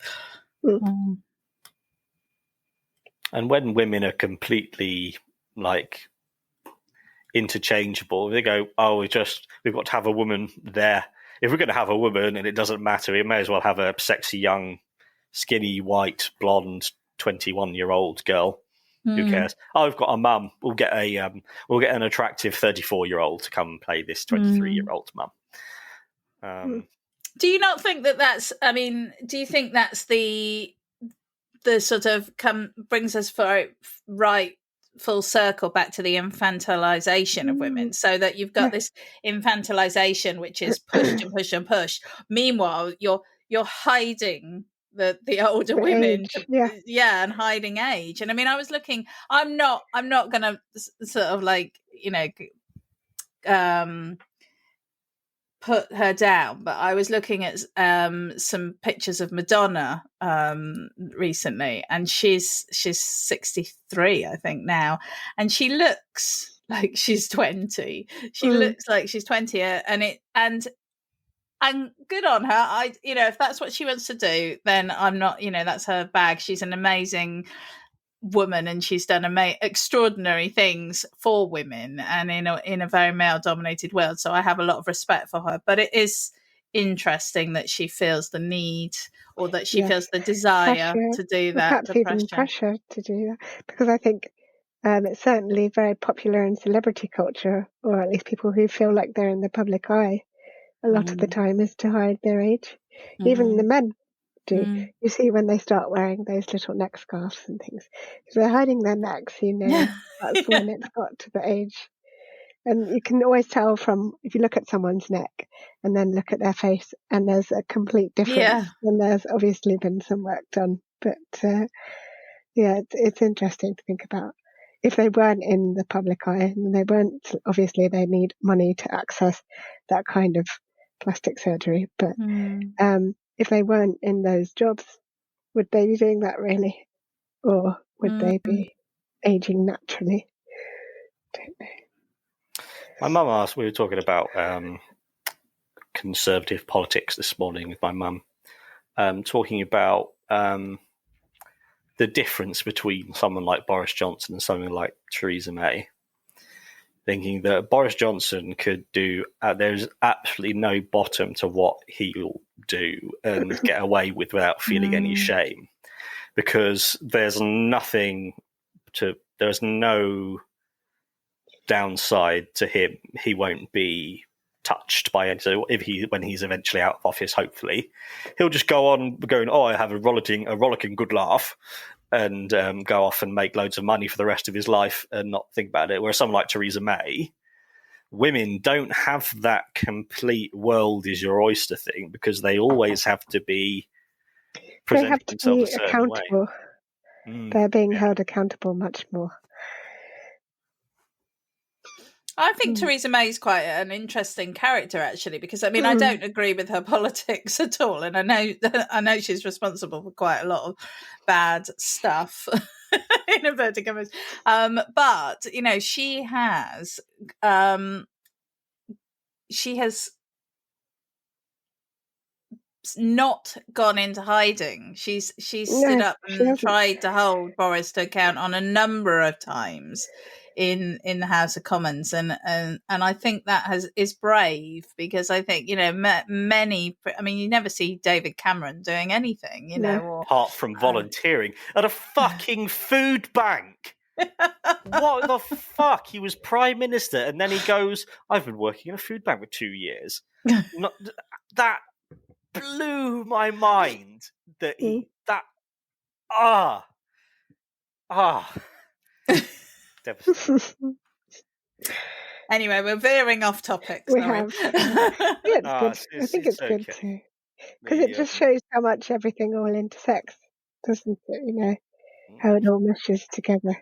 S1: And when women are completely, like, interchangeable, they go, oh, we've got to have a woman there. If we're going to have a woman and it doesn't matter, we may as well have a sexy, young, skinny, white, blonde, 21-year-old girl. Who cares? Oh, we've got a mum. We'll get an attractive 34-year-old to come and play this 23-year-old mum.
S2: Do you not think that's? I mean, do you think that's the sort of brings us right full circle back to the infantilization of women, so that you've got this infantilization which is pushed and pushed and pushed. Meanwhile, you're hiding the older women, and hiding age. And I mean, I was looking. I'm not going to sort of like put her down, but I was looking at some pictures of Madonna recently, and she's 63, I think, now, and she looks like she's 20. She looks like she's 20, and good on her. If that's what she wants to do, then I'm not. That's her bag. She's an amazing woman, and she's done extraordinary things for women, and in a very male dominated world. So I have a lot of respect for her, but it is interesting that she feels the need, or that she feels the desire to do that,
S3: perhaps even pressure to do that, because I think it's certainly very popular in celebrity culture, or at least people who feel like they're in the public eye a lot of the time, is to hide their age. Even the men do. You see when they start wearing those little neck scarves and things, if they're hiding their necks, that's when it's got to the age. And you can always tell from, if you look at someone's neck and then look at their face, and there's a complete difference, and there's obviously been some work done. But it's interesting to think about. If they weren't in the public eye, and obviously they need money to access that kind of plastic surgery, but if they weren't in those jobs, would they be doing that really? Or would they be aging naturally? Don't know.
S1: My mum asked, we were talking about conservative politics this morning with my mum, talking about the difference between someone like Boris Johnson and someone like Theresa May. Thinking that Boris Johnson could do, there's absolutely no bottom to what he'll do and get away with without feeling any shame, because there's no downside to him. He won't be touched by it. So when he's eventually out of office, hopefully, he'll just go on going, oh, I have a rollicking good laugh, and go off and make loads of money for the rest of his life and not think about it. Whereas someone like Theresa May, women don't have that complete world is your oyster thing, because they always have to be presenting themselves a certain
S3: accountable.
S1: Way.
S3: They're being held accountable much more.
S2: I think Theresa May's quite an interesting character, actually, because I mean, I don't agree with her politics at all, and I know she's responsible for quite a lot of bad stuff in inverted commas. But you know, she has not gone into hiding. She's stood up and tried to hold Boris to account on a number of times in the House of Commons, and I think that is brave, because I think, you know, many. I mean, you never see David Cameron doing anything, you know, or,
S1: apart from volunteering at a fucking food bank. What the fuck? He was Prime Minister, and then he goes, "I've been working in a food bank for 2 years." That blew my mind. Devastating.
S2: Anyway, we're veering off topic.
S3: We have. I think it's good too, because it just shows how much everything all intersects, doesn't it? You know, how it all meshes together.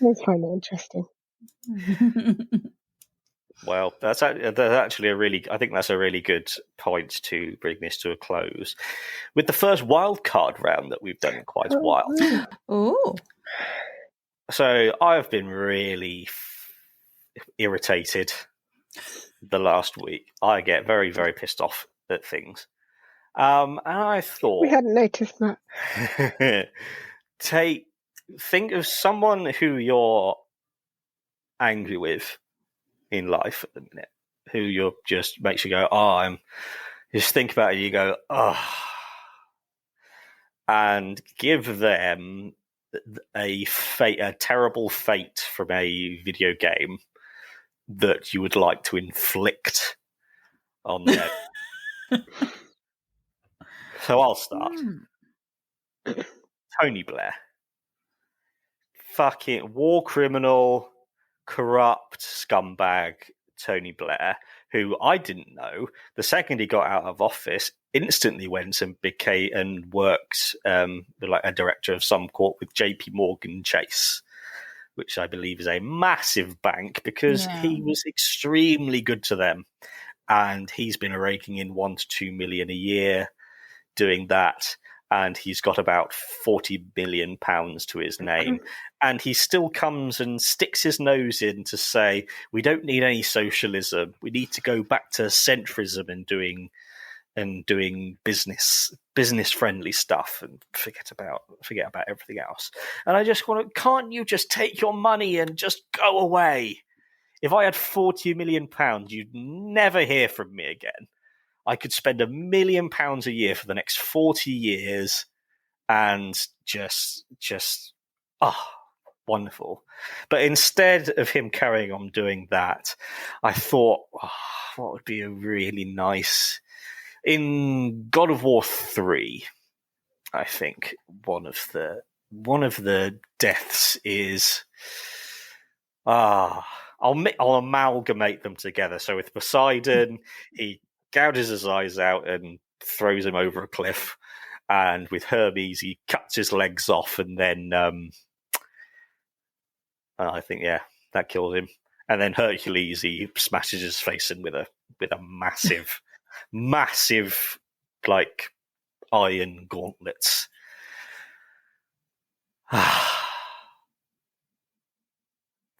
S3: I find it interesting.
S1: Well, that's actually I think that's a really good point to bring this to a close with the first wildcard round that we've done in quite a while.
S2: Oh.
S1: So I've been really irritated the last week. I get very, very pissed off at things. And I thought,
S3: we hadn't noticed that.
S1: Think of someone who you're angry with in life at the minute, who you're just makes you go, just think about it, you go, and give them a terrible fate from a video game that you would like to inflict on them. So I'll start. Tony Blair. Fucking war criminal, corrupt scumbag Tony Blair, who I didn't know, the second he got out of office, instantly went and became and worked like a director of some corp with JP Morgan Chase, which I believe is a massive bank, because he was extremely good to them. And he's been raking in 1 to 2 million a year doing that. And he's got about £40 billion to his name. And he still comes and sticks his nose in to say, we don't need any socialism. We need to go back to centrism and doing business friendly stuff, and forget about everything else. And I just can't you just take your money and just go away? If I had £40 million, you'd never hear from me again. I could spend £1 million a year for the next 40 years and just wonderful. But instead of him carrying on doing that, I thought, what would be a really nice... In God of War 3, I think one of the deaths is... I'll amalgamate them together. So with Poseidon, he gouges his eyes out and throws him over a cliff. And with Hermes, he cuts his legs off, and then I think, that kills him. And then Hercules, he smashes his face in with a massive, massive, like, iron gauntlets.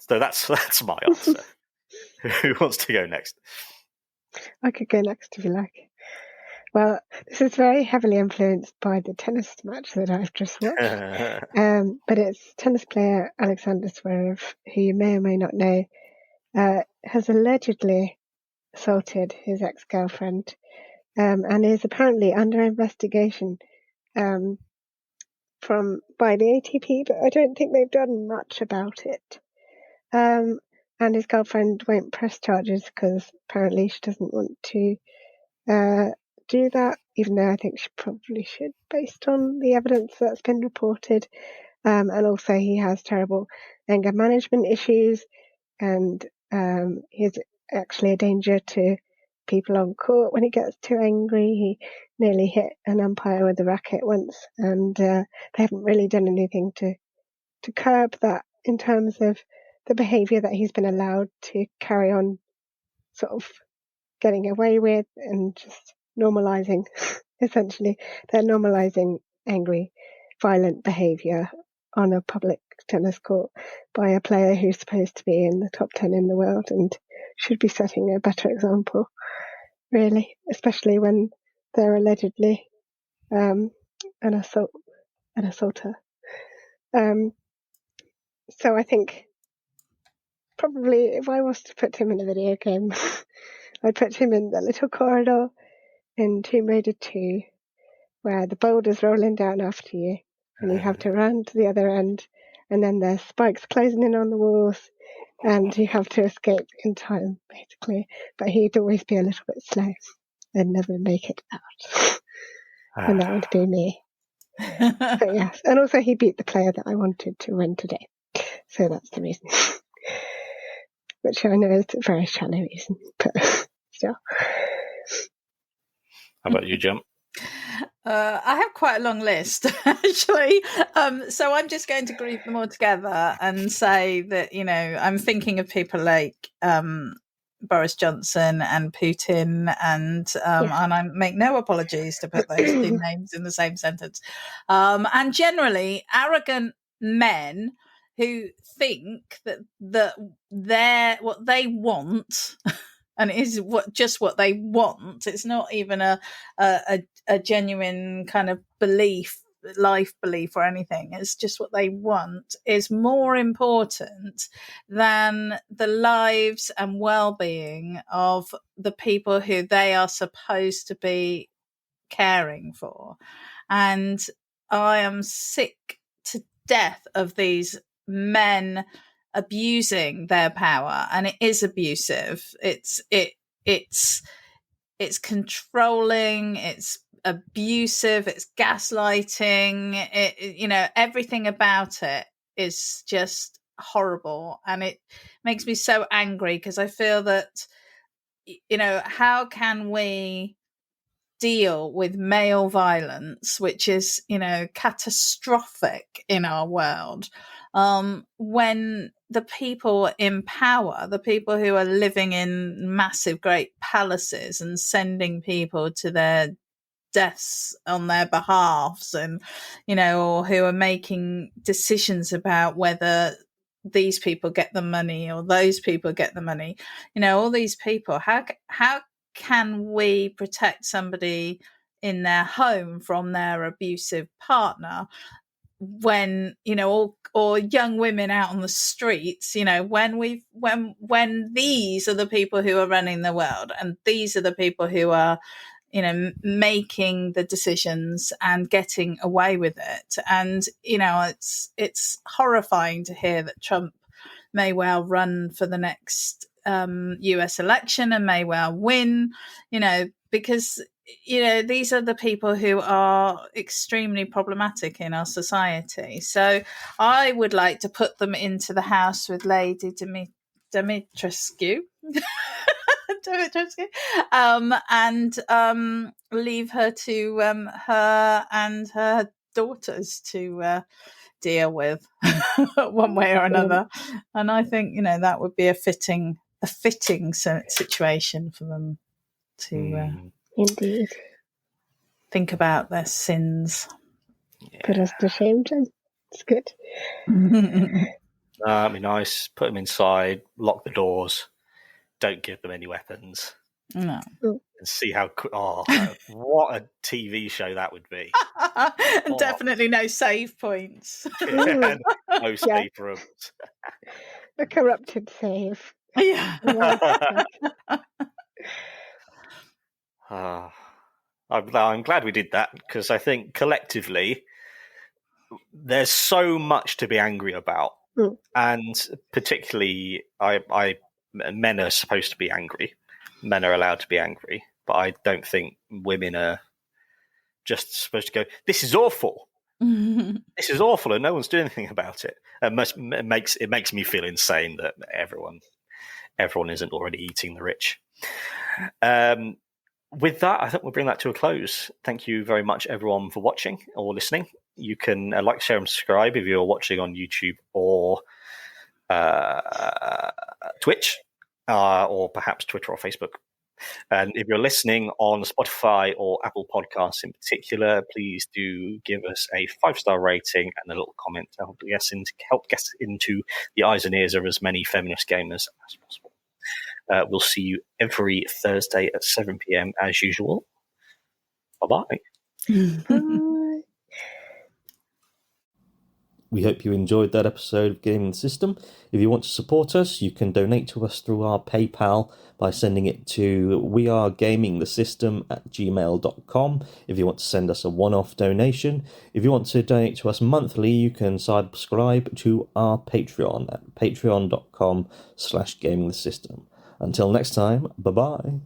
S1: So that's my answer. Who wants to go next?
S3: I could go next if you like. Well, this is very heavily influenced by the tennis match that I've just watched. But it's tennis player Alexander Zverev, who you may or may not know, has allegedly assaulted his ex-girlfriend, and is apparently under investigation by the ATP, but I don't think they've done much about it. And his girlfriend won't press charges because apparently she doesn't want to do that, even though I think she probably should, based on the evidence that's been reported. And also he has terrible anger management issues, and he's actually a danger to people on court when he gets too angry. He nearly hit an umpire with a racket once, and they haven't really done anything to curb that in terms of the behaviour that he's been allowed to carry on sort of getting away with and just normalising, essentially. They're normalising angry, violent behaviour on a public tennis court by a player who's supposed to be in the top 10 in the world and should be setting a better example, really, especially when they're allegedly an assaulter. So I think probably if I was to put him in a video game, I'd put him in the little corridor in Tomb Raider 2 where the boulder's rolling down after you and you have to run to the other end, and then there's spikes closing in on the walls and you have to escape in time, basically. But he'd always be a little bit slow and never make it out. And that would be me. But yes, and also he beat the player that I wanted to win today. So that's the reason. Which I know is a very shallow reason, but still.
S1: How about you, Jem?
S2: I have quite a long list, actually. So I'm just going to group them all together and say that, I'm thinking of people like Boris Johnson and Putin, and I make no apologies to put those two names in the same sentence. And generally, arrogant men who think that they're what they want. And it is what they want. It's not even a genuine kind of life belief or anything. It's just what they want is more important than the lives and well-being of the people who they are supposed to be caring for. And I am sick to death of these men abusing their power, and it is abusive. It's controlling, it's abusive, it's gaslighting. Everything about it is just horrible, and it makes me so angry because I feel that how can we deal with male violence, which is catastrophic in our world, when the people in power, the people who are living in massive great palaces and sending people to their deaths on their behalves, and or who are making decisions about whether these people get the money or those people get the money, all these people, how can we protect somebody in their home from their abusive partner when or young women out on the streets, when these are the people who are running the world, and these are the people who are making the decisions and getting away with it. And it's horrifying to hear that Trump may well run for the next US election and may well win, because these are the people who are extremely problematic in our society. So I would like to put them into the house with Lady Dimitrescu. And leave her to her and her daughters to deal with one way or another. And I think that would be a fitting situation for them to
S3: indeed
S2: think about their sins.
S3: Put us to shame, Jen. It's good.
S1: That'd be nice. Put them inside, lock the doors, don't give them any weapons.
S2: No.
S1: And see how what a TV show that would be.
S2: And definitely no save points.
S1: No save rooms.
S3: A corrupted save.
S2: Yeah.
S1: I'm glad we did that, because I think collectively there's so much to be angry about. And particularly men are supposed to be angry. Men are allowed to be angry, but I don't think women are just supposed to go, this is awful. This is awful, and no one's doing anything about it. It makes me feel insane that everyone isn't already eating the rich. With that, I think we'll bring that to a close. Thank you very much, everyone, for watching or listening. You can like, share, and subscribe if you're watching on YouTube or Twitch, or perhaps Twitter or Facebook. And if you're listening on Spotify or Apple Podcasts in particular, please do give us a 5-star rating and a little comment to help get into the eyes and ears of as many feminist gamers as possible. We'll see you every Thursday at 7 p.m. as usual. Bye-bye.
S3: Bye.
S4: We hope you enjoyed that episode of Gaming the System. If you want to support us, you can donate to us through our PayPal by sending it to wearegamingthesystem@gmail.com if you want to send us a one-off donation. If you want to donate to us monthly, you can subscribe to our Patreon at patreon.com/gamingthesystem. Until next time, bye-bye.